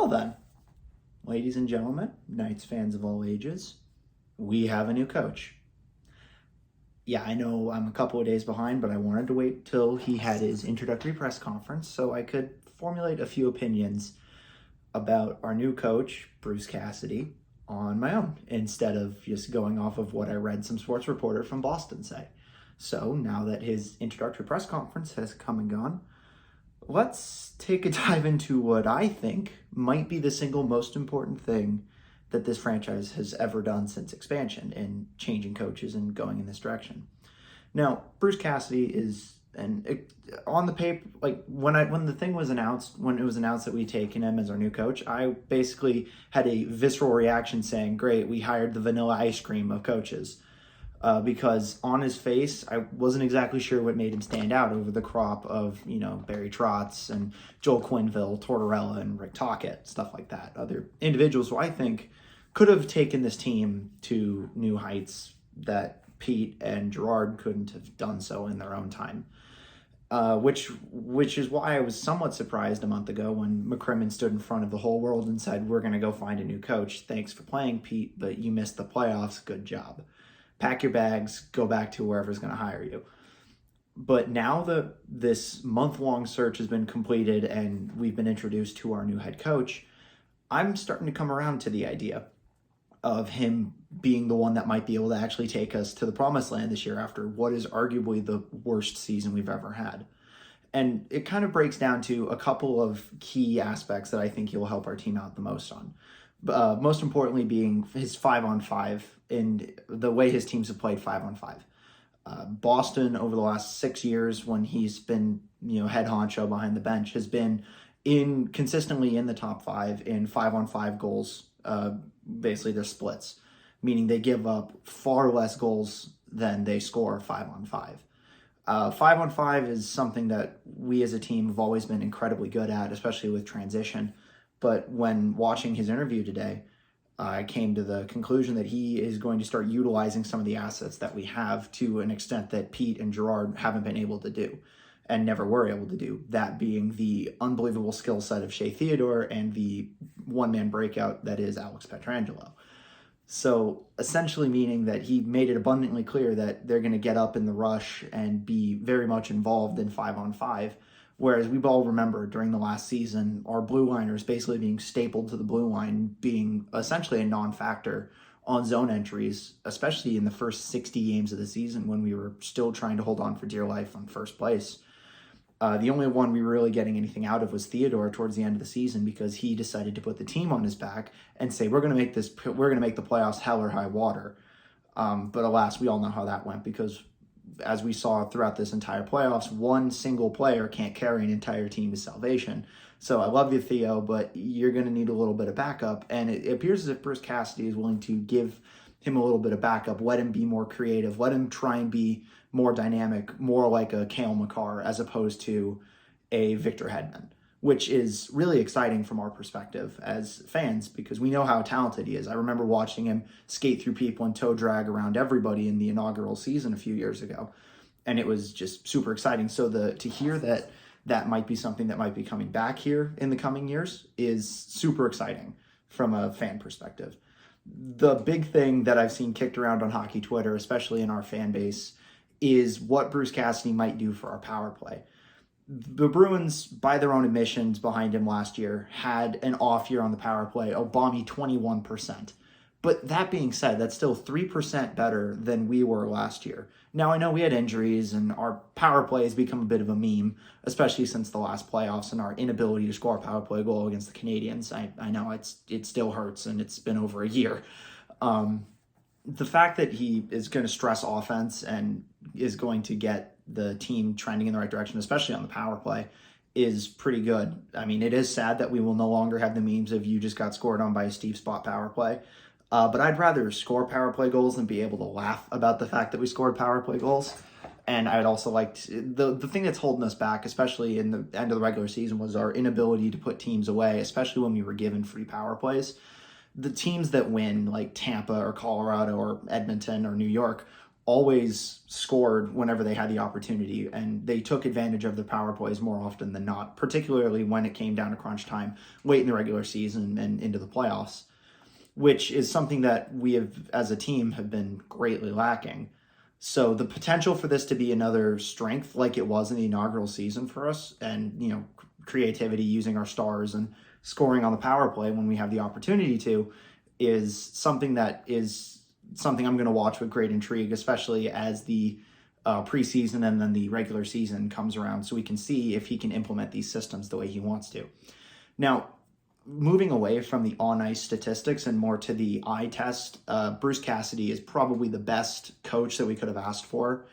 Well then, ladies and gentlemen, Knights fans of all ages, we have a new coach. Yeah, I know I'm a couple of days behind, but I wanted to wait till he had his introductory press conference so I could formulate a few opinions about our new coach, Bruce Cassidy, on my own, instead of just going off of what I read some sports reporter from Boston say. So now that his introductory press conference has come and gone, let's take a dive into what I think might be the single most important thing that this franchise has ever done since expansion in changing coaches and going in this direction. Now, Bruce Cassidy is, on the paper, like when it was announced that we'd taken him as our new coach, I basically had a visceral reaction saying, "Great, we hired the vanilla ice cream of coaches." Because on his face, I wasn't exactly sure what made him stand out over the crop of, Barry Trotz and Joel Quenneville, Tortorella, and Rick Tocchet, stuff like that. Other individuals who I think could have taken this team to new heights that Pete and Gerard couldn't have done so in their own time. Which is why I was somewhat surprised a month ago when McCrimmon stood in front of the whole world and said, "We're going to go find a new coach. Thanks for playing, Pete, but you missed the playoffs. Good job. Pack your bags, go back to wherever's going to hire you." But now that this month-long search has been completed and we've been introduced to our new head coach, I'm starting to come around to the idea of him being the one that might be able to actually take us to the promised land this year after what is arguably the worst season we've ever had. And it kind of breaks down to a couple of key aspects that I think he'll help our team out the most on. Most importantly being his 5-on-5 and the way his teams have played 5-on-5. Boston over the last 6 years when he's been, head honcho behind the bench has been consistently in the top 5 in 5-on-5 goals. Basically their splits, meaning they give up far less goals than they score 5-on-5. 5-on-5 is something that we as a team have always been incredibly good at, especially with transition. But when watching his interview today, I came to the conclusion that he is going to start utilizing some of the assets that we have to an extent that Pete and Gerard haven't been able to do and never were able to do, that being the unbelievable skill set of Shea Theodore and the one-man breakout that is Alex Pietrangelo. So essentially meaning that he made it abundantly clear that they're going to get up in the rush and be very much involved in 5-on-5, whereas we all remember during the last season, our blue liners basically being stapled to the blue line, being essentially a non-factor on zone entries, especially in the first 60 games of the season when we were still trying to hold on for dear life on first place. The only one we were really getting anything out of was Theodore towards the end of the season because he decided to put the team on his back and say, we're going to make the playoffs hell or high water. But alas, we all know how that went because as we saw throughout this entire playoffs, one single player can't carry an entire team to salvation. So I love you, Theo, but you're going to need a little bit of backup. And it appears as if Bruce Cassidy is willing to give him a little bit of backup, let him be more creative, let him try and be more dynamic, more like a Cale Makar as opposed to a Victor Hedman, which is really exciting from our perspective as fans because we know how talented he is. I remember watching him skate through people and toe drag around everybody in the inaugural season a few years ago, and it was just super exciting. So to hear that might be something that might be coming back here in the coming years is super exciting from a fan perspective. The big thing that I've seen kicked around on hockey Twitter, especially in our fan base, is what Bruce Cassidy might do for our power play. The Bruins, by their own admissions behind him last year, had an off year on the power play, a balmy 21%. But that being said, that's still 3% better than we were last year. Now, I know we had injuries and our power play has become a bit of a meme, especially since the last playoffs and our inability to score a power play goal against the Canadians. I know it still hurts and it's been over a year. The fact that he is going to stress offense and is going to get the team trending in the right direction, especially on the power play, is pretty good. I mean, it is sad that we will no longer have the memes of you just got scored on by a Steve Spot power play. But I'd rather score power play goals than be able to laugh about the fact that we scored power play goals. And I'd also like the thing that's holding us back, especially in the end of the regular season, was our inability to put teams away, especially when we were given free power plays. The teams that win, like Tampa or Colorado or Edmonton or New York, always scored whenever they had the opportunity, and they took advantage of the power plays more often than not, particularly when it came down to crunch time late in the regular season and into the playoffs, which is something that we have, as a team, have been greatly lacking. So the potential for this to be another strength like it was in the inaugural season for us, and, creativity using our stars and scoring on the power play when we have the opportunity to, is something I'm going to watch with great intrigue, especially as the preseason and then the regular season comes around, so we can see if he can implement these systems the way he wants to. Now, moving away from the on-ice statistics and more to the eye test, Bruce Cassidy is probably the best coach that we could have asked for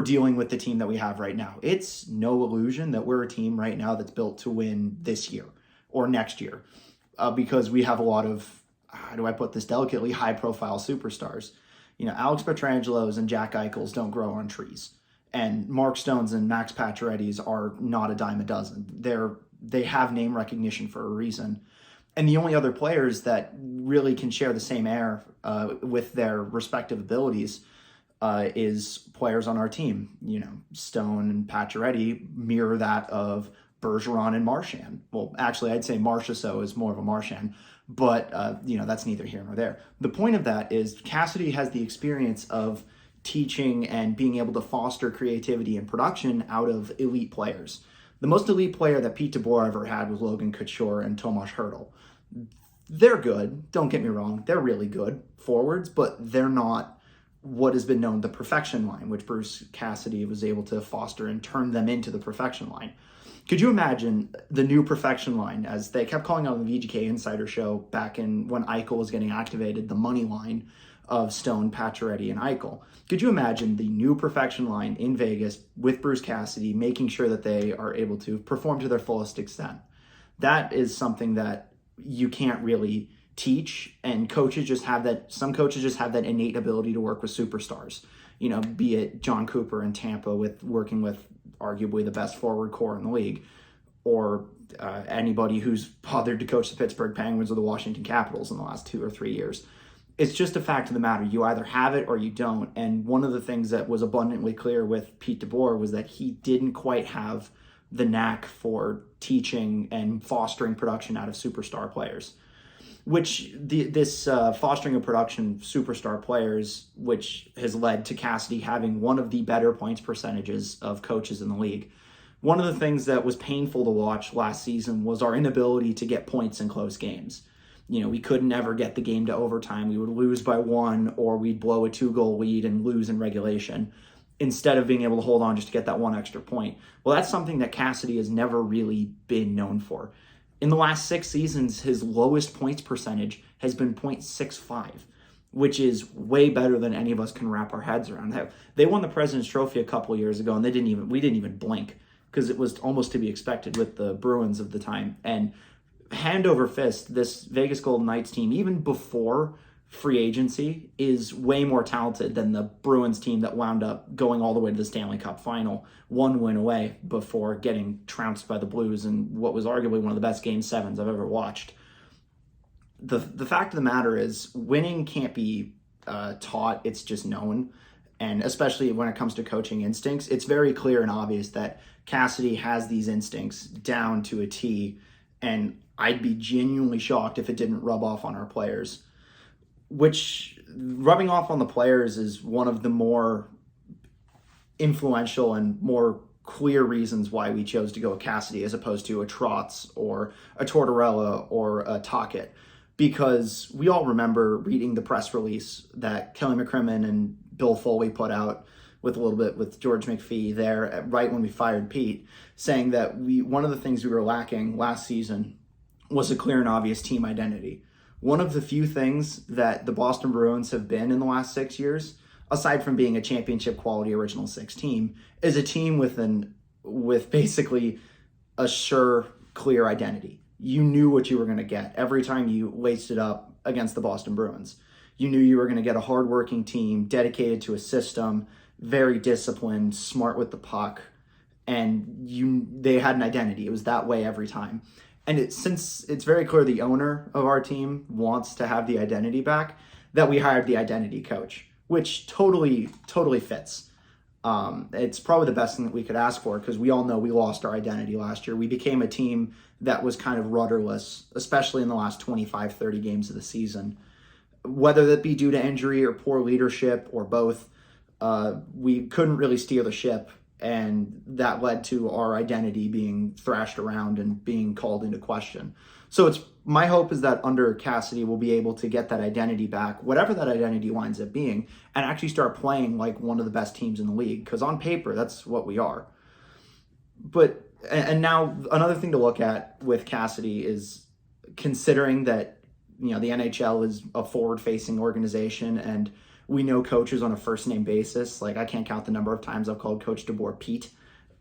dealing with the team that we have right now. It's no illusion that we're a team right now that's built to win this year or next year, because we have a lot of, how do I put this delicately, high-profile superstars. Alex Petrangelos and Jack Eichels don't grow on trees, and Mark Stones and Max Pacioretty's are not a dime a dozen. They have name recognition for a reason. And the only other players that really can share the same air with their respective abilities is players on our team. Stone and Pacioretty mirror that of Bergeron and Marchand. Well, actually, I'd say Marchessault is more of a Marchand, but that's neither here nor there. The point of that is Cassidy has the experience of teaching and being able to foster creativity and production out of elite players. The most elite player that Pete DeBoer ever had was Logan Couture and Tomas Hertl. They're good, don't get me wrong, they're really good forwards, but they're not what has been known the perfection line, which Bruce Cassidy was able to foster and turn them into the perfection line. Could you imagine the new perfection line, as they kept calling out on the VGK Insider Show back in when Eichel was getting activated, the money line of Stone, Pacioretty, and Eichel? Could you imagine the new perfection line in Vegas with Bruce Cassidy, making sure that they are able to perform to their fullest extent? That is something that you can't really teach, and coaches just have that. Some coaches just have that innate ability to work with superstars. Be it John Cooper in Tampa with working with arguably the best forward core in the league, or anybody who's bothered to coach the Pittsburgh Penguins or the Washington Capitals in the last 2 or 3 years. It's just a fact of the matter. You either have it or you don't. And one of the things that was abundantly clear with Pete DeBoer was that he didn't quite have the knack for teaching and fostering production out of superstar players, which this fostering of production superstar players, which has led to Cassidy having one of the better points percentages of coaches in the league. One of the things that was painful to watch last season was our inability to get points in close games. We couldn't ever get the game to overtime. We would lose by 1, or we'd blow a 2-goal lead and lose in regulation, instead of being able to hold on just to get that one extra point. Well, that's something that Cassidy has never really been known for. In the last 6 seasons, his lowest points percentage has been .65, which is way better than any of us can wrap our heads around. They won the President's Trophy a couple years ago, and we didn't even blink, because it was almost to be expected with the Bruins of the time. And hand over fist, this Vegas Golden Knights team, even before free agency, is way more talented than the Bruins team that wound up going all the way to the Stanley Cup final, 1 win away before getting trounced by the Blues in what was arguably one of the best Game 7s I've ever watched. The fact of the matter is, winning can't be taught, it's just known. And especially when it comes to coaching instincts, it's very clear and obvious that Cassidy has these instincts down to a T, and I'd be genuinely shocked if it didn't rub off on our players. Which, rubbing off on the players is one of the more influential and more clear reasons why we chose to go with Cassidy as opposed to a Trotz or a Tortorella or a Tocchet. Because we all remember reading the press release that Kelly McCrimmon and Bill Foley put out with a little bit with George McPhee there right when we fired Pete, saying that one of the things we were lacking last season was a clear and obvious team identity. One of the few things that the Boston Bruins have been in the last 6 years, aside from being a championship quality original 6 team, is a team with basically a sure, clear identity. You knew what you were going to get every time you laced it up against the Boston Bruins. You knew you were going to get a hardworking team dedicated to a system, very disciplined, smart with the puck, and they had an identity. It was that way every time. And since it's very clear the owner of our team wants to have the identity back, that we hired the identity coach. which totally fits. It's probably the best thing that we could ask for, because we all know we lost our identity last year. We became a team that was kind of rudderless, especially in the last 25, 30 games of the season. Whether that be due to injury or poor leadership or both, we couldn't really steer the ship, and that led to our identity being thrashed around and being called into question. So it's my hope is that under Cassidy, we'll be able to get that identity back, whatever that identity winds up being, and actually start playing like one of the best teams in the league, because on paper, that's what we are. But, and now another thing to look at with Cassidy is considering that, the NHL is a forward-facing organization, and we know coaches on a first-name basis. Like, I can't count the number of times I've called Coach DeBoer Pete,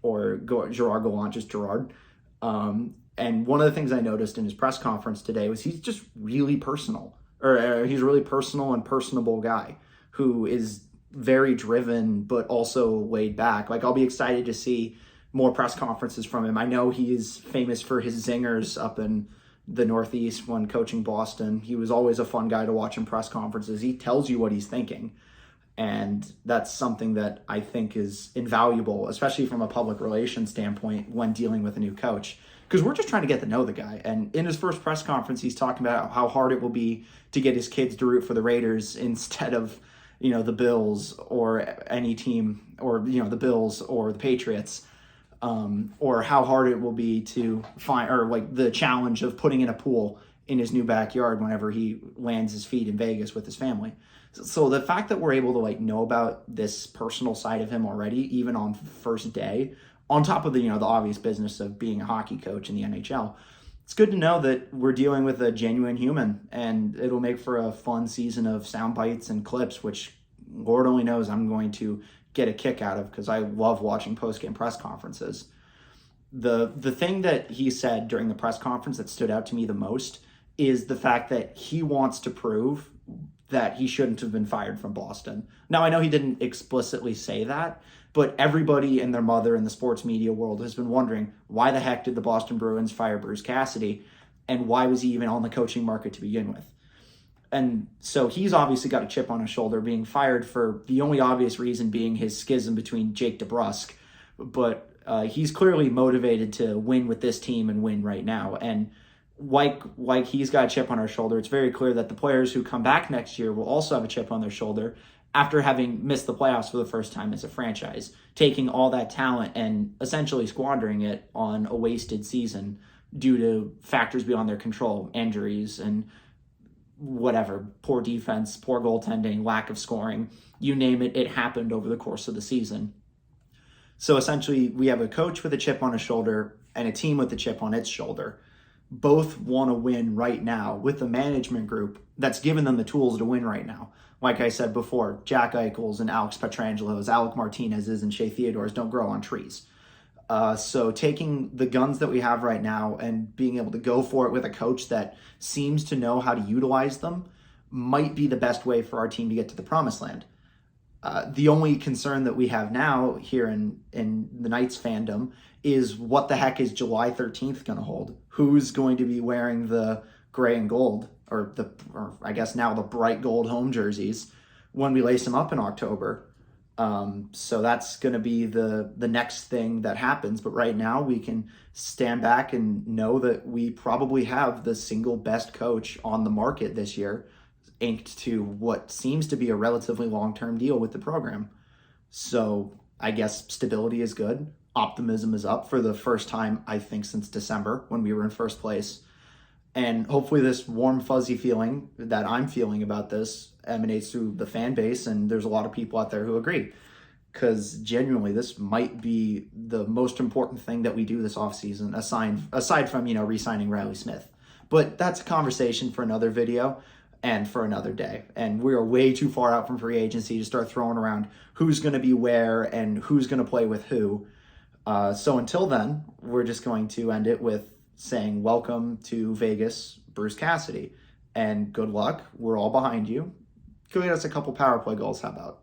or Gerard Gallant just Gerard. And one of the things I noticed in his press conference today was he's just really personal, or he's a really personal and personable guy who is very driven, but also laid back. Like, I'll be excited to see more press conferences from him. I know he is famous for his zingers up in the Northeast when coaching Boston. He was always a fun guy to watch in press conferences. He tells you what he's thinking. And that's something that I think is invaluable, especially from a public relations standpoint when dealing with a new coach. Because we're just trying to get to know the guy. And in his first press conference, he's talking about how hard it will be to get his kids to root for the Raiders instead of, the Bills or any team, or, the Bills or the Patriots. Or how hard it will be to find, or like the challenge of putting in a pool in his new backyard whenever he lands his feet in Vegas with his family. So the fact that we're able to know about this personal side of him already, even on first day, on top of the obvious business of being a hockey coach in the NHL, it's good to know that we're dealing with a genuine human, and it'll make for a fun season of sound bites and clips, which Lord only knows I'm going to get a kick out of, because I love watching post-game press conferences. The thing that he said during the press conference that stood out to me the most is the fact that he wants to prove that he shouldn't have been fired from Boston. Now, I know he didn't explicitly say that, but everybody and their mother in the sports media world has been wondering, why the heck did the Boston Bruins fire Bruce Cassidy, and why was he even on the coaching market to begin with? And so he's obviously got a chip on his shoulder, being fired for the only obvious reason being his schism between Jake DeBrusk. But he's clearly motivated to win with this team and win right now. And like he's got a chip on our shoulder, it's very clear that the players who come back next year will also have a chip on their shoulder after having missed the playoffs for the first time as a franchise, taking all that talent and essentially squandering it on a wasted season due to factors beyond their control, injuries and whatever, poor defense, poor goaltending, lack of scoring, you name it, it happened over the course of the season. So essentially, we have a coach with a chip on his shoulder and a team with a chip on its shoulder. Both want to win right now with a management group that's given them the tools to win right now. Like I said before, Jack Eichels and Alex Petrangelos, Alec Martinez's and Shea Theodores don't grow on trees. So taking the guns that we have right now and being able to go for it with a coach that seems to know how to utilize them might be the best way for our team to get to the promised land. The only concern that we have now here in the Knights fandom is what the heck is July 13th going to hold? Who's going to be wearing the gray and gold, or I guess now the bright gold home jerseys when we lace them up in October? So that's going to be the next thing that happens. But right now we can stand back and know that we probably have the single best coach on the market this year, inked to what seems to be a relatively long-term deal with the program. So I guess stability is good. Optimism is up for the first time, I think, since December when we were in first place. And hopefully this warm, fuzzy feeling that I'm feeling about this emanates through the fan base, and there's a lot of people out there who agree. Because genuinely, this might be the most important thing that we do this offseason, aside from, re-signing Riley Smith. But that's a conversation for another video and for another day. And we are way too far out from free agency to start throwing around who's going to be where and who's going to play with who. So until then, we're just going to end it with saying welcome to Vegas, Bruce Cassidy, and good luck. We're all behind you. Go get us a couple power play goals. How about?